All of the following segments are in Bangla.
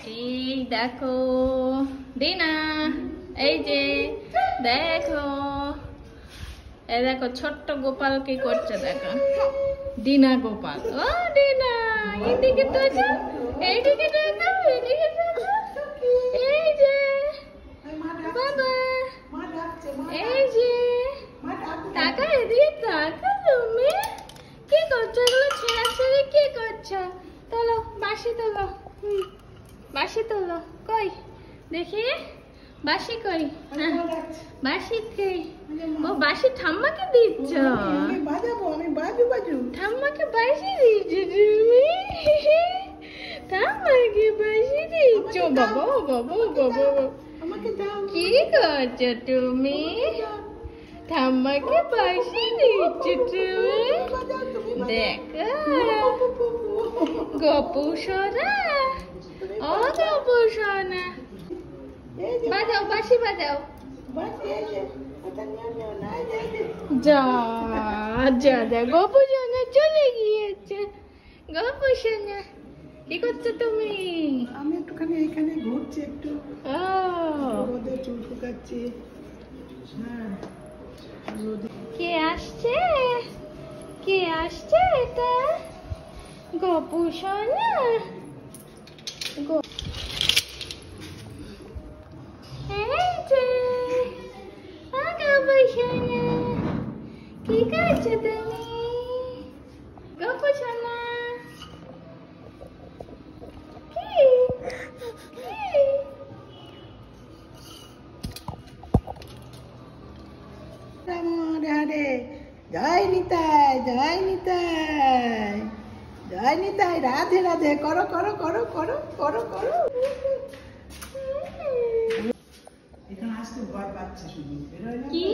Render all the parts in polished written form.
এই দেখো দিনা, এই যে দেখো, এই দেখো ছোট্ট গোপাল কি করছে দেখো, দিনা গোপাল। ও দিনা, এইদিকে তো যাও, এইদিকে দেখো, এইদিকে দেখো, এই যে বাবা, এই যে টাকা, এদিকে টাকা। তুমি কি করছো? এগুলো ছেড়াছেড়ি কি করছো? তোলো বাঁশি তোলো, বাঁশি তোলো। কই দেখি বাঁশি কই? বাঁশি কই? ও বাঁশি ঠাম্মাকে দিচ্ছ? ঠাম্মাকে বাঁশি দিচ্ছ তুমি? ঠাম্মাকে বাঁশি দিচ্ছ? বাবা বাবা বাবা, কি করছো তুমি? ঠাম্মাকে বাঁশি দিচ্ছ তুমি? দেখো গপু সোনা, ও গপু সোনা, বাজাও বাঁশি বাজাও। যা যা যা, গপু সোনা চলে গিয়েছে। গপু সোনা কি করছো তুমি? আমি একটুখানি এখানে ঘুরছি, একটু চুল শুকাচ্ছি। কে আসছে? কে আসছে এটা? গপু সোনা, এই যে ও গপু সোনা, কি করছো তুমি? গপু সোনা কি? হরে জয় নিতাই, জয় নিতাই, জয় নিতাই, রাধে রাধে। করো করো করো করো করো করো। এখানে আসতে ভয় পাচ্ছে শুধু। কি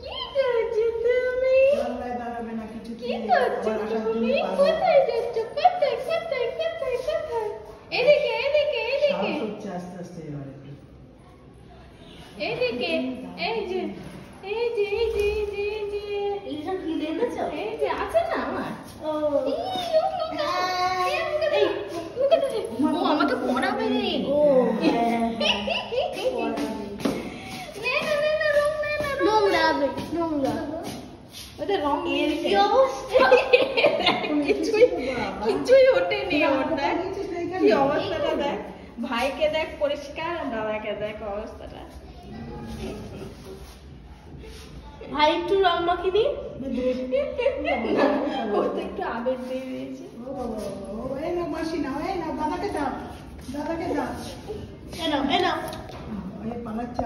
কি করছো তুমি? দাঁড়াবে না কিছু। কি করছো তুমি? কোথায় যাচ্ছ? কোথায় কোথায় কোথায় কোথায়? এদিকে এদিকে এদিকে আস্তে আস্তে এবার একটু এদিকে, এই যে এই যে এই যে এই যে এই যে এইসব কি দেখেছো? এই যে আছে না আমার। ও ও আমাকে পড়াবে রে। ও নোংরা নোংরা, ওটা রং কিছুই ওঠেনি। ওটা কি অবস্থাটা দেখ, ভাইকে দেখ পরিষ্কার, দাদাকে দেখ অবস্থাটা। ভাই একটু রং মাখি দি, ও তো একটু আবেগ দিয়ে দিয়েছে। এই না মাসি না, এই না দাদাকে দাও, দাদাকে দাও। এনাও এনাও পালাচ্ছে।